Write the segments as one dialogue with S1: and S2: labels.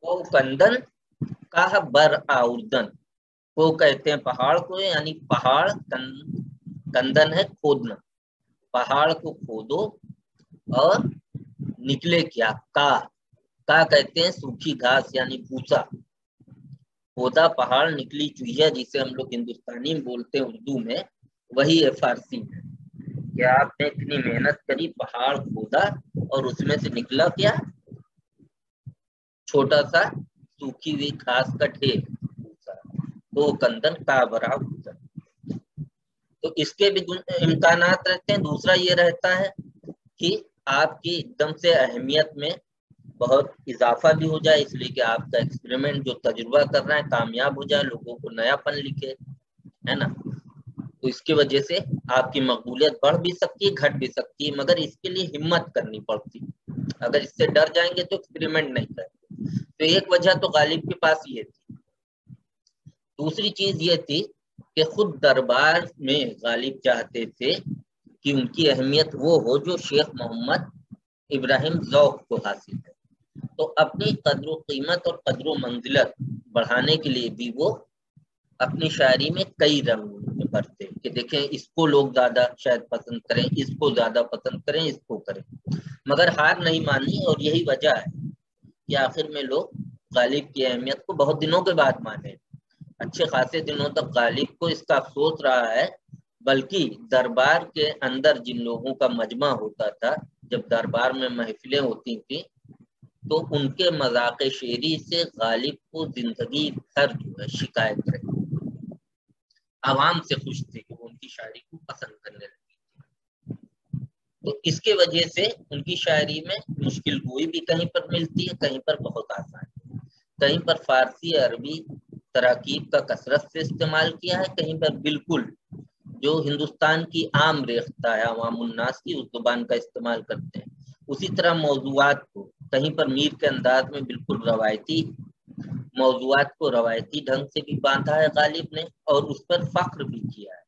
S1: वो कंदन का बर आउर्दन, वो कहते हैं पहाड़ को, यानी पहाड़ कंदन है खोदना, पहाड़ को खोदो और निकले क्या, का कहते हैं सूखी घास यानी भूसा, खोदा पहाड़ निकली चुहिया, जिसे हम लोग हिंदुस्तानी में बोलते हैं उर्दू में, वही है फारसी में। कि आपने इतनी मेहनत करी, पहाड़ खोदा और उसमें से निकला क्या, छोटा सा सूखी हुई घास का ढेर, तो कंदन का बरा भूसा। तो इसके भी इम्कानात रहते हैं। दूसरा ये रहता है कि आपकी एकदम से अहमियत में बहुत इजाफा भी हो जाए, इसलिए कि आपका एक्सपेरिमेंट जो तजुर्बा कर रहा है कामयाब हो जाए, लोगों को नयापन लिखे, है ना। तो इसकी वजह से आपकी मकबूलियत बढ़ भी सकती है, घट भी सकती है, मगर इसके लिए हिम्मत करनी पड़ती। अगर इससे डर जाएंगे तो एक्सपेरिमेंट नहीं करेंगे। तो एक वजह तो गालिब के पास ये थी। दूसरी चीज ये थी कि खुद दरबार में गालिब चाहते थे कि उनकी अहमियत वो हो जो शेख मोहम्मद इब्राहिम ज़ौक़ को हासिल है। तो अपनी कद्र कीमत और कद्र मंजिलत बढ़ाने के लिए भी वो अपनी शायरी में कई रंग भरते कि देखें इसको लोग ज्यादा शायद पसंद करें, इसको ज्यादा पसंद करें, इसको करें, मगर हार नहीं मानी। और यही वजह है कि आखिर में लोग गालिब की अहमियत को बहुत दिनों के बाद माने। अच्छे खासे दिनों तक गालिब को इसका अफसोस रहा है, बल्कि दरबार के अंदर जिन लोगों का मजमा होता था, जब दरबार में महफिलें होती थी, तो उनके मजाक शेरी से गालिब को जिंदगी भर जो है शिकायत रही। आवाम से खुश थे कि वो उनकी शायरी को पसंद करने लगी। तो इसके वजह से उनकी शायरी में मुश्किल गोई भी कहीं पर मिलती है, कहीं पर बहुत आसान, कहीं पर फारसी अरबी तराकीब का कसरत से इस्तेमाल किया है, कहीं पर बिल्कुल जो हिंदुस्तान की आम रेख्ता है अवामुन्नास की, उस जुबान का इस्तेमाल करते हैं। उसी तरह मौजूआत को कहीं पर मीर के अंदाज में बिल्कुल रवायती मौजूआत को रवायती ढंग से भी बांधा है गालिब ने, और उस पर फख्र भी किया है,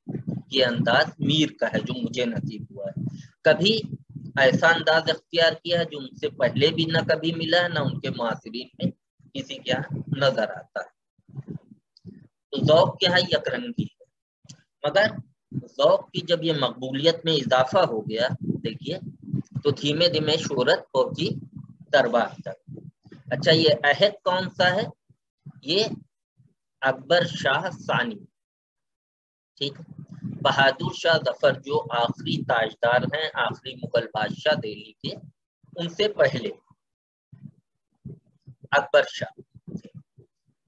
S1: ये अंदाज मीर का है जो मुझे नसीब हुआ है। कभी ऐसा अंदाज अख्तियार किया है जो मुझसे पहले भी न कभी मिला है, न उनके मुआसिरीन में किसी के यहाँ नजर आता है। तो ज़ौक़ के यहाँ यकरंगी है, मगर ज़ौक़ की जब ये मकबूलियत में इजाफा हो गया, देखिए, तो धीमे धीमे शोहरत पहुंची दरबार तक। अच्छा, ये अहद कौन सा है, ये अकबर शाह सानी, ठीक, बहादुर शाह जफर जो आखिरी ताजदार हैं, आखिरी मुगल बादशाह दिल्ली के, उनसे पहले अकबर शाह,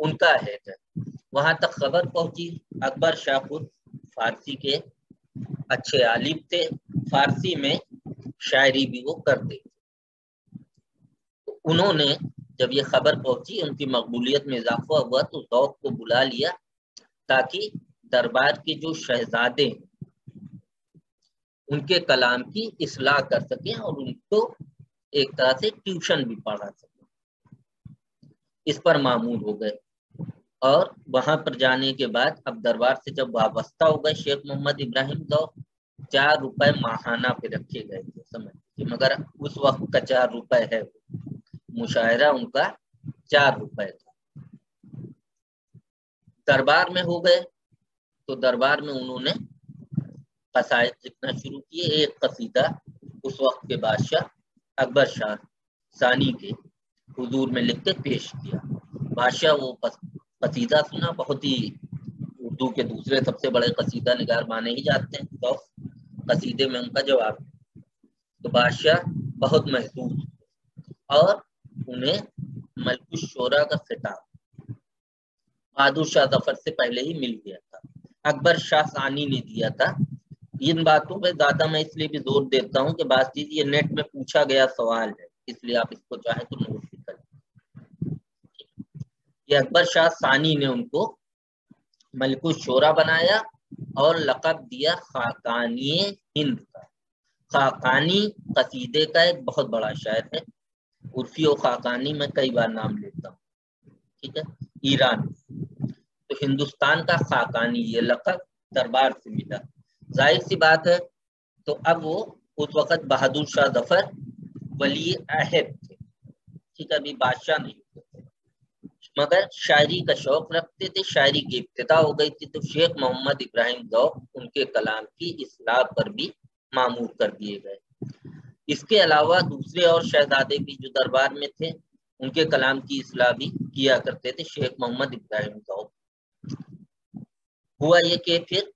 S1: उनका अहद है। वहां तक खबर पहुंची। अकबर शाह खुद फारसी के अच्छे आलिम थे, फारसी में शायरी भी वो करते थे। तो उन्होंने जब ये खबर पहुंची, उनकी मकबूलियत में इजाफा हुआ, तो ज़ौक़ को बुला लिया ताकि दरबार के जो शहजादे उनके कलाम की इस्लाह कर सकें और उनको एक तरह से ट्यूशन भी पढ़ा सकें। इस पर मामूर हो गए, और वहां पर जाने के बाद अब दरबार से जब वाबस्ता हो गए शेख मोहम्मद इब्राहिम ज़ौक़, 4 रुपए माहाना पे रखे गए थे, समझ, मगर उस वक्त का 4 रुपए है, मुशायरा उनका 4 रुपए था। दरबार में हो गए, तो दरबार में उन्होंने कसायद लिखना शुरू किए। एक कसीदा उस वक्त के बादशाह अकबर शाह सानी के हुजूर में लिख के पेश किया। बादशाह वो कसीदा सुना, बहुत ही उर्दू के दूसरे सबसे बड़े कसीदा निगार माने ही जाते हैं, तो कसीदे में उनका जवाब, तो बादशाह बहुत महसूस और उन्हें मलकुश शोरा का खिताब बहादुर शाह जफर से पहले ही मिल गया था, अकबर शाह सानी ने दिया था। इन बातों पे ज्यादा मैं इसलिए भी जोर देता हूँ कि बात चीज ये नेट में पूछा गया सवाल है, इसलिए आप इसको चाहे तो नोट भी करें। ये अकबर शाह सानी ने उनको मलकुश शोरा बनाया और लक़ब दिया खाकानी हिंद का। खाकानी कसीदे का एक बहुत बड़ा शायर है, उर्फी और खाकानी में कई बार नाम लेता हूँ, ठीक है, ईरान। तो हिंदुस्तान का खाकानी ये लक़ब दरबार से मिला, जाहिर सी बात है। तो अब वो उस वक़्त बहादुर शाह जफर वली अहद थे, कि कभी बादशाह नहीं होते थे, मगर शायरी का शौक रखते थे। शायरी की इब्तिदा हो गई थी तो शेख मोहम्मद इब्राहिम ज़ौक़ उनके कलाम की इस्लाह पर भी मामूर कर दिए गए। इसके अलावा दूसरे और शहजादे भी जो दरबार में थे उनके कलाम की इस्लाह भी किया करते थे शेख मोहम्मद इब्राहिम ज़ौक़। हुआ ये कि फिर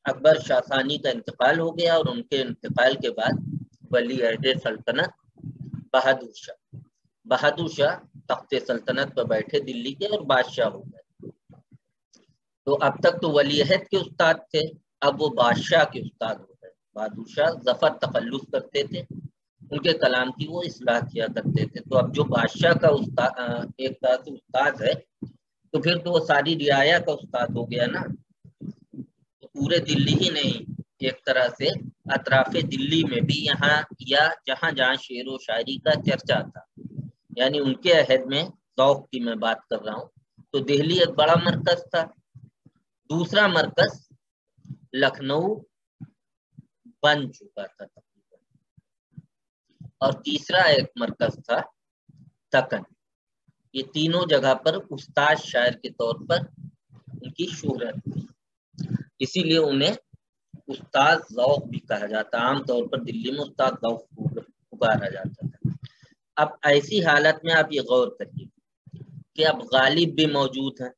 S1: अकबर शासानी का इंतकाल हो गया और उनके इंतकाल के बाद वली अहद सल्तनत बहादुर शाह तख्ते सल्तनत पर बैठे दिल्ली के और बादशाह हो गए। तो अब तक तो वली अहद के उस्ताद थे, अब वो बादशाह के उस्ताद हो गए। बहादुर शाह जफर तखल्लुस करते थे, उनके कलाम की वो इस्लाह किया करते थे। तो अब जो बादशाह का उस्ताद एक तरह से उस्ताद है तो फिर तो वो सारी रियाया का उस्ताद हो गया ना। तो पूरे दिल्ली ही नहीं, एक तरह से अतराफे दिल्ली में भी यहाँ या जहाँ जहाँ शेर व शायरी का चर्चा था, यानी उनके अहद में ज़ौक़ की मैं बात कर रहा हूँ, तो दिल्ली एक बड़ा मरकज था। दूसरा मरकज लखनऊ बन चुका था तकरीबन, और तीसरा एक मरकज था दक्कन। ये तीनों जगह पर उस्ताद शायर के तौर पर उनकी शोहरत थी, इसीलिए उन्हें उस्ताद ज़ौक़ भी कहा जाता। आमतौर पर दिल्ली में उस्ताद ज़ौक़ पुकारा जाता था। अब ऐसी हालत में आप ये गौर करिए कि अब गालिब भी मौजूद है।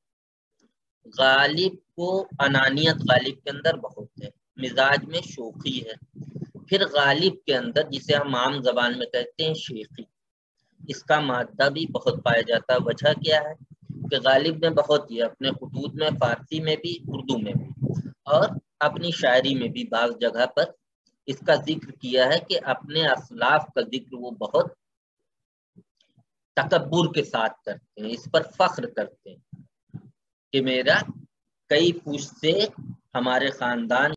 S1: गालिब को अनानियत गालिब के अंदर बहुत है, मिजाज में शोखी है। फिर गालिब के अंदर, जिसे हम आम जबान में कहते हैं शेखी, इसका मादा भी बहुत पाया जाता है। वजह क्या है कि गालिब ने बहुत ही अपने खुतूत में, फारसी में भी, उर्दू में भी और अपनी शायरी में भी बाज़ जगह पर इसका जिक्र किया है कि अपने असलाफ का जिक्र वो बहुत तकब्बुर के साथ करते हैं, इस पर फख्र करते हैं कि मेरा कई पुश्त से हमारे खानदान